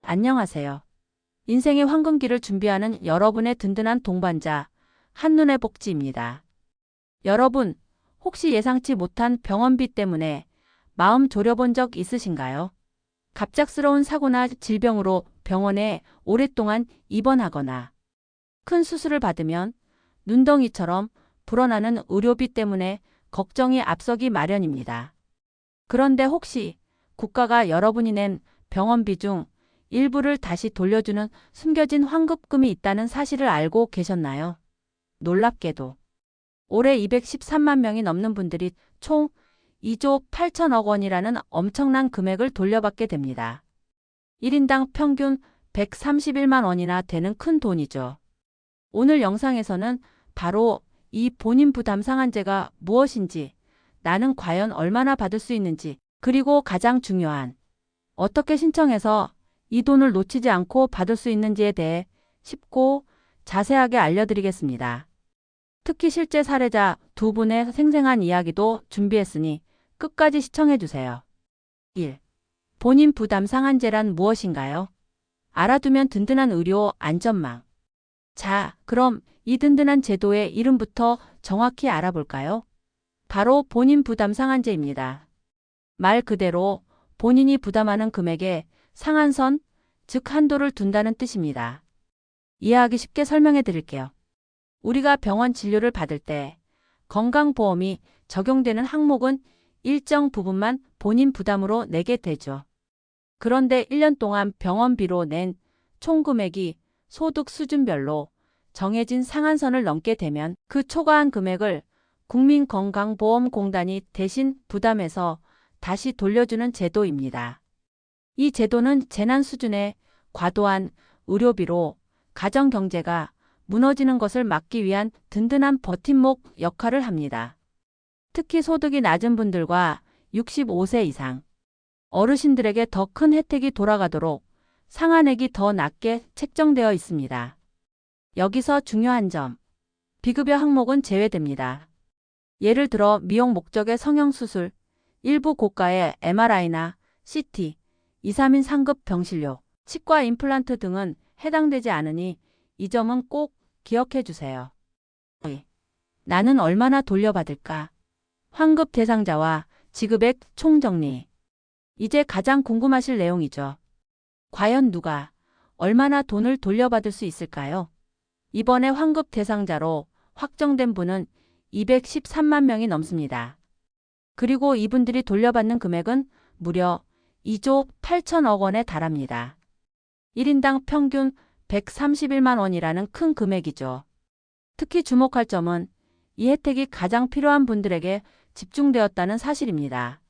안녕하세요. 인생의 황금기를 준비하는 여러분의 든든한 동반자, 한눈의 복지입니다. 여러분, 혹시 예상치 못한 병원비 때문에 마음 졸여본 적 있으신가요? 갑작스러운 사고나 질병으로 병원에 오랫동안 입원하거나 큰 수술을 받으면 눈덩이처럼 불어나는 의료비 때문에 걱정이 앞서기 마련입니다. 그런데 혹시 국가가 여러분이 낸 병원비 중 일부를 다시 돌려주는 숨겨진 환급금이 있다는 사실을 알고 계셨나요? 놀랍게도 올해 213만 명이 넘는 분들이 총 2조 8천억 원이라는 엄청난 금액을 돌려받게 됩니다. 1인당 평균 131만 원이나 되는 큰 돈이죠. 오늘 영상에서는 바로 이 본인 부담 상한제가 무엇인지, 나는 과연 얼마나 받을 수 있는지, 그리고 가장 중요한 어떻게 신청해서 이 돈을 놓치지 않고 받을 수 있는지에 대해 쉽고 자세하게 알려드리겠습니다. 특히 실제 사례자 두 분의 생생한 이야기도 준비했으니 끝까지 시청해주세요. 1. 본인 부담 상한제란 무엇인가요? 알아두면 든든한 의료 안전망. 자, 그럼 이 든든한 제도의 이름부터 정확히 알아볼까요? 바로 본인 부담 상한제입니다. 말 그대로 본인이 부담하는 금액에 상한선, 즉 한도를 둔다는 뜻입니다. 이해하기 쉽게 설명해 드릴게요. 우리가 병원 진료를 받을 때 건강보험이 적용되는 항목은 일정 부분만 본인 부담으로 내게 되죠. 그런데 1년 동안 병원비로 낸 총 금액이 소득 수준별로 정해진 상한선을 넘게 되면 그 초과한 금액을 국민건강보험공단이 대신 부담해서 다시 돌려주는 제도입니다. 이 제도는 재난 수준의 과도한 의료비로 가정경제가 무너지는 것을 막기 위한 든든한 버팀목 역할을 합니다. 특히 소득이 낮은 분들과 65세 이상 어르신들에게 더 큰 혜택이 돌아가도록 상한액이 더 낮게 책정되어 있습니다. 여기서 중요한 점, 비급여 항목은 제외됩니다. 예를 들어 미용 목적의 성형수술, 일부 고가의 MRI나 CT, 2, 3인 상급 병실료, 치과 임플란트 등은 해당되지 않으니 이 점은 꼭 기억해 주세요. 나는 얼마나 돌려받을까? 환급 대상자와 지급액 총정리. 이제 가장 궁금하실 내용이죠. 과연 누가 얼마나 돈을 돌려받을 수 있을까요? 이번에 환급 대상자로 확정된 분은 213만 명이 넘습니다. 그리고 이분들이 돌려받는 금액은 무려 2조 8천억 원에 달합니다. 1인당 평균 131만 원이라는 큰 금액이죠. 특히 주목할 점은 이 혜택이 가장 필요한 분들에게 집중되었다는 사실입니다.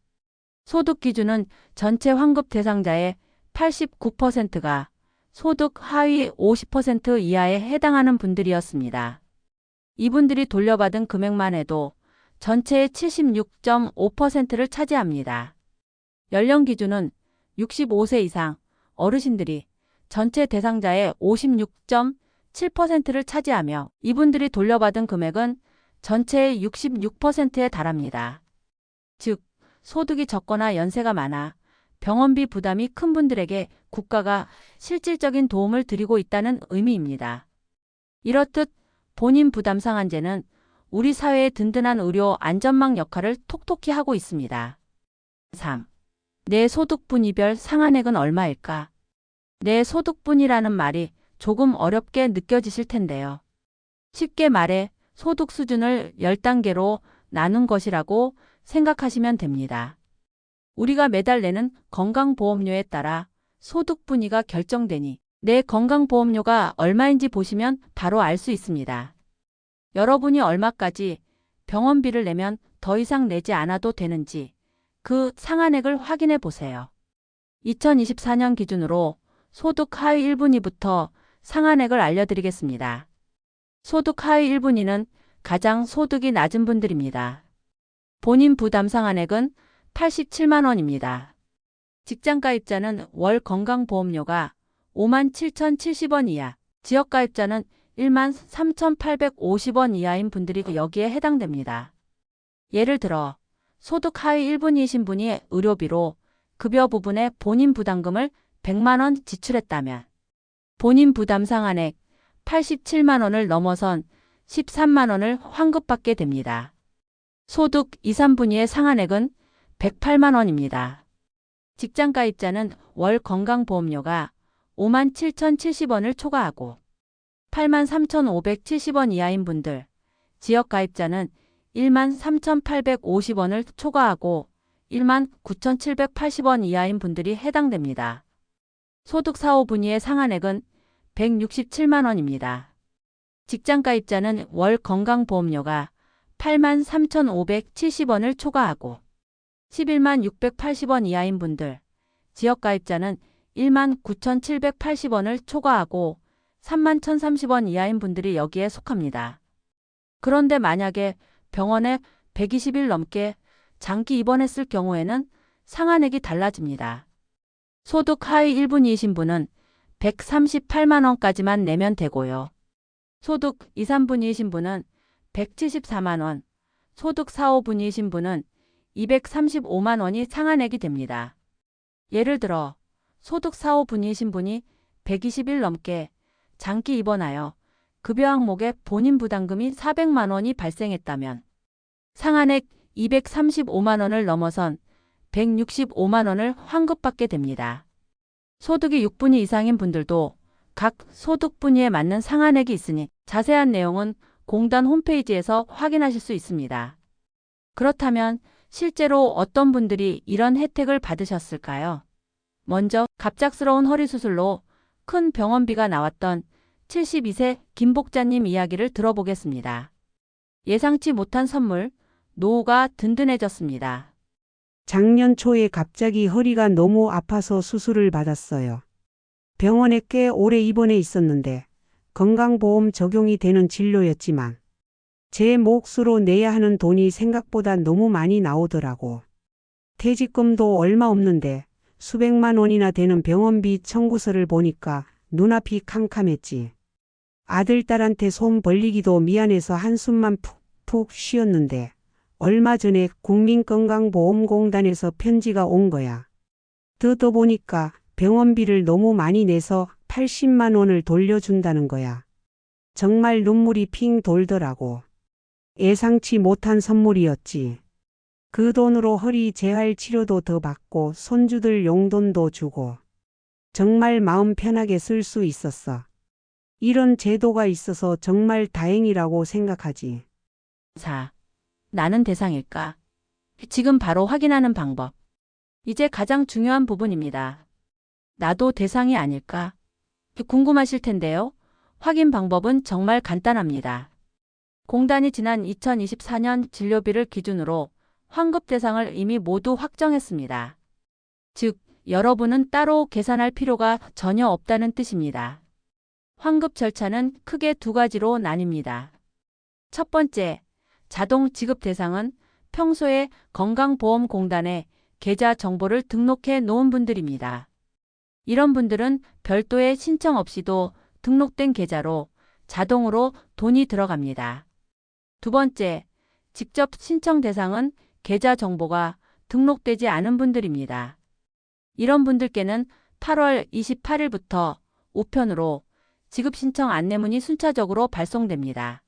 소득 기준은 전체 환급 대상자의 89%가 소득 하위 50% 이하에 해당하는 분들이었습니다. 이분들이 돌려받은 금액만 해도 전체의 76.5%를 차지합니다. 연령 기준은 65세 이상 어르신들이 전체 대상자의 56.7%를 차지하며 이분들이 돌려받은 금액은 전체의 66%에 달합니다. 즉, 소득이 적거나 연세가 많아 병원비 부담이 큰 분들에게 국가가 실질적인 도움을 드리고 있다는 의미입니다. 이렇듯 본인 부담 상한제는 우리 사회의 든든한 의료 안전망 역할을 톡톡히 하고 있습니다. 3. 내 소득분위별 상한액은 얼마일까? 내 소득분이라는 말이 조금 어렵게 느껴지실 텐데요. 쉽게 말해 소득 수준을 10단계로 나눈 것이라고 생각하시면 됩니다. 우리가 매달 내는 건강보험료에 따라 소득분위가 결정되니 내 건강보험료가 얼마인지 보시면 바로 알 수 있습니다. 여러분이 얼마까지 병원비를 내면 더 이상 내지 않아도 되는지 그 상한액을 확인해 보세요. 2024년 기준으로 소득 하위 1분위부터 상한액을 알려드리겠습니다. 소득 하위 1분위는 가장 소득이 낮은 분들입니다. 본인 부담 상한액은 87만 원입니다. 직장가입자는 월 건강보험료가 57,070원 이하, 지역가입자는 13,850원 이하인 분들이 여기에 해당됩니다. 예를 들어 소득 하위 1분위이신 분이 의료비로 급여 부분에 본인 부담금을 100만 원 지출했다면 본인 부담 상한액 87만 원을 넘어선 13만 원을 환급받게 됩니다. 소득 2, 3분위의 상한액은 108만 원입니다. 직장가입자는 월 건강보험료가 5만 7,070원을 초과하고 8만 3,570원 이하인 분들, 지역가입자는 1만 3,850원을 초과하고 1만 9,780원 이하인 분들이 해당됩니다. 소득 4, 5분위의 상한액은 167만 원입니다. 직장가입자는 월 건강보험료가 8만 3,570원을 초과하고 11만 680원 이하인 분들, 지역가입자는 1만 9,780원을 초과하고 3만 1,030원 이하인 분들이 여기에 속합니다. 그런데 만약에 병원에 120일 넘게 장기 입원했을 경우에는 상한액이 달라집니다. 소득 하위 1분위이신 분은 138만 원까지만 내면 되고요. 소득 2, 3분위이신 분은 174만 원, 소득 4, 5분위이신 분은 235만 원이 상한액이 됩니다. 예를 들어 소득 4, 5분위이신 분이 120일 넘게 장기 입원하여 급여 항목에 본인 부담금이 400만 원이 발생했다면 상한액 235만 원을 넘어선 165만 원을 환급받게 됩니다. 소득이 6분위 이상인 분들도 각 소득 분위에 맞는 상한액이 있으니 자세한 내용은 공단 홈페이지에서 확인하실 수 있습니다. 그렇다면 실제로 어떤 분들이 이런 혜택을 받으셨을까요? 먼저 갑작스러운 허리 수술로 큰 병원비가 나왔던 72세 김복자님 이야기를 들어보겠습니다. 예상치 못한 선물, 노후가 든든해졌습니다. 작년 초에 갑자기 허리가 너무 아파서 수술을 받았어요. 병원에 꽤 오래 입원해 있었는데 건강보험 적용이 되는 진료였지만 제 몫으로 내야 하는 돈이 생각보다 너무 많이 나오더라고. 퇴직금도 얼마 없는데 수백만 원이나 되는 병원비 청구서를 보니까 눈앞이 캄캄했지. 아들, 딸한테 손 벌리기도 미안해서 한숨만 푹푹 쉬었는데 얼마 전에 국민건강보험공단에서 편지가 온 거야. 듣어보니까 병원비를 너무 많이 내서 80만 원을 돌려준다는 거야. 정말 눈물이 핑 돌더라고. 예상치 못한 선물이었지. 그 돈으로 허리 재활 치료도 더 받고 손주들 용돈도 주고 정말 마음 편하게 쓸 수 있었어. 이런 제도가 있어서 정말 다행이라고 생각하지. 4. 나는 대상일까? 지금 바로 확인하는 방법. 이제 가장 중요한 부분입니다. 나도 대상이 아닐까? 궁금하실 텐데요. 확인 방법은 정말 간단합니다. 공단이 지난 2024년 진료비를 기준으로 환급 대상을 이미 모두 확정했습니다. 즉, 여러분은 따로 계산할 필요가 전혀 없다는 뜻입니다. 환급 절차는 크게 두 가지로 나뉩니다. 첫 번째, 자동 지급 대상은 평소에 건강보험공단에 계좌 정보를 등록해 놓은 분들입니다. 이런 분들은 별도의 신청 없이도 등록된 계좌로 자동으로 돈이 들어갑니다. 두 번째, 직접 신청 대상은 계좌 정보가 등록되지 않은 분들입니다. 이런 분들께는 8월 28일부터 우편으로 지급 신청 안내문이 순차적으로 발송됩니다.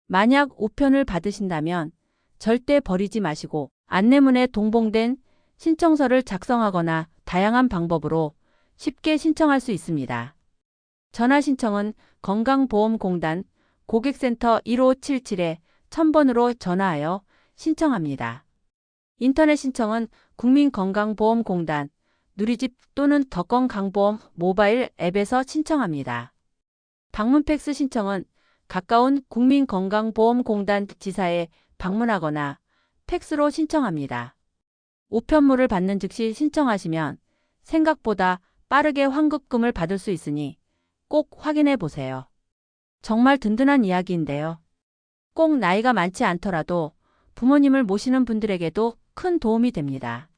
만약 우편을 받으신다면 절대 버리지 마시고 안내문에 동봉된 신청서를 작성하거나 다양한 방법으로 쉽게 신청할 수 있습니다. 전화 신청은 건강보험공단 고객센터 1577-1000번으로 전화하여 신청합니다. 인터넷 신청은 국민건강보험공단 누리집 또는 덕건강보험 모바일 앱에서 신청합니다. 방문 팩스 신청은 가까운 국민건강보험공단 지사에 방문하거나 팩스로 신청합니다. 우편물을 받는 즉시 신청하시면 생각보다 빠르게 환급금을 받을 수 있으니 꼭 확인해 보세요. 정말 든든한 이야기인데요. 꼭 나이가 많지 않더라도 부모님을 모시는 분들에게도 큰 도움이 됩니다.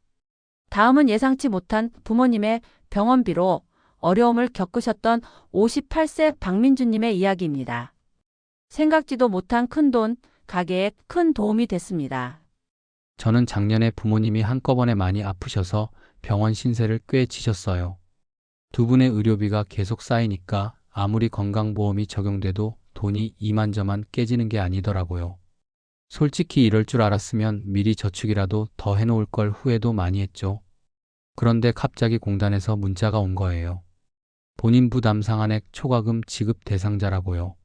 다음은 예상치 못한 부모님의 병원비로 어려움을 겪으셨던 58세 박민주님의 이야기입니다. 생각지도 못한 큰돈, 가게에 큰 도움이 됐습니다. 저는 작년에 부모님이 한꺼번에 많이 아프셔서 병원 신세를 꽤 지셨어요. 두 분의 의료비가 계속 쌓이니까 아무리 건강보험이 적용돼도 돈이 이만저만 깨지는 게 아니더라고요. 솔직히 이럴 줄 알았으면 미리 저축이라도 더 해놓을 걸 후회도 많이 했죠. 그런데 갑자기 공단에서 문자가 온 거예요. 본인 부담 상한액 초과금 지급 대상자라고요.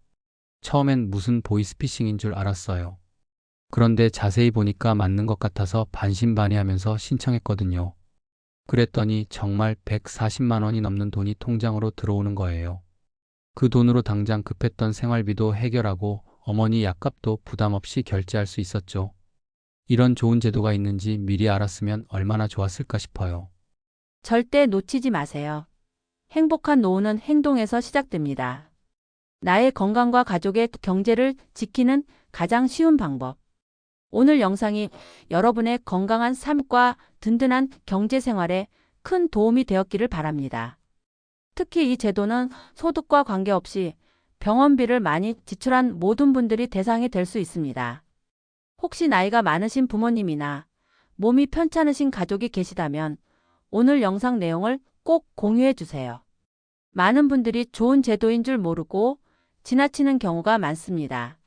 처음엔 무슨 보이스피싱인 줄 알았어요. 그런데 자세히 보니까 맞는 것 같아서 반신반의하면서 신청했거든요. 그랬더니 정말 140만 원이 넘는 돈이 통장으로 들어오는 거예요. 그 돈으로 당장 급했던 생활비도 해결하고 어머니 약값도 부담 없이 결제할 수 있었죠. 이런 좋은 제도가 있는지 미리 알았으면 얼마나 좋았을까 싶어요. 절대 놓치지 마세요. 행복한 노후는 행동에서 시작됩니다. 나의 건강과 가족의 경제를 지키는 가장 쉬운 방법. 오늘 영상이 여러분의 건강한 삶과 든든한 경제 생활에 큰 도움이 되었기를 바랍니다. 특히 이 제도는 소득과 관계없이 병원비를 많이 지출한 모든 분들이 대상이 될 수 있습니다. 혹시 나이가 많으신 부모님이나 몸이 편찮으신 가족이 계시다면 오늘 영상 내용을 꼭 공유해 주세요. 많은 분들이 좋은 제도인 줄 모르고 지나치는 경우가 많습니다.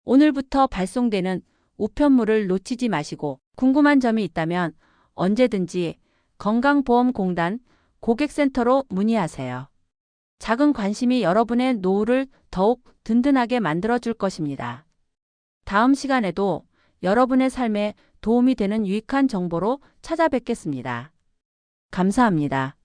오늘부터 발송되는 우편물을 놓치지 마시고 궁금한 점이 있다면 언제든지 건강보험공단 고객센터로 문의하세요. 작은 관심이 여러분의 노후를 더욱 든든하게 만들어줄 것입니다. 다음 시간에도 여러분의 삶에 도움이 되는 유익한 정보로 찾아뵙겠습니다. 감사합니다.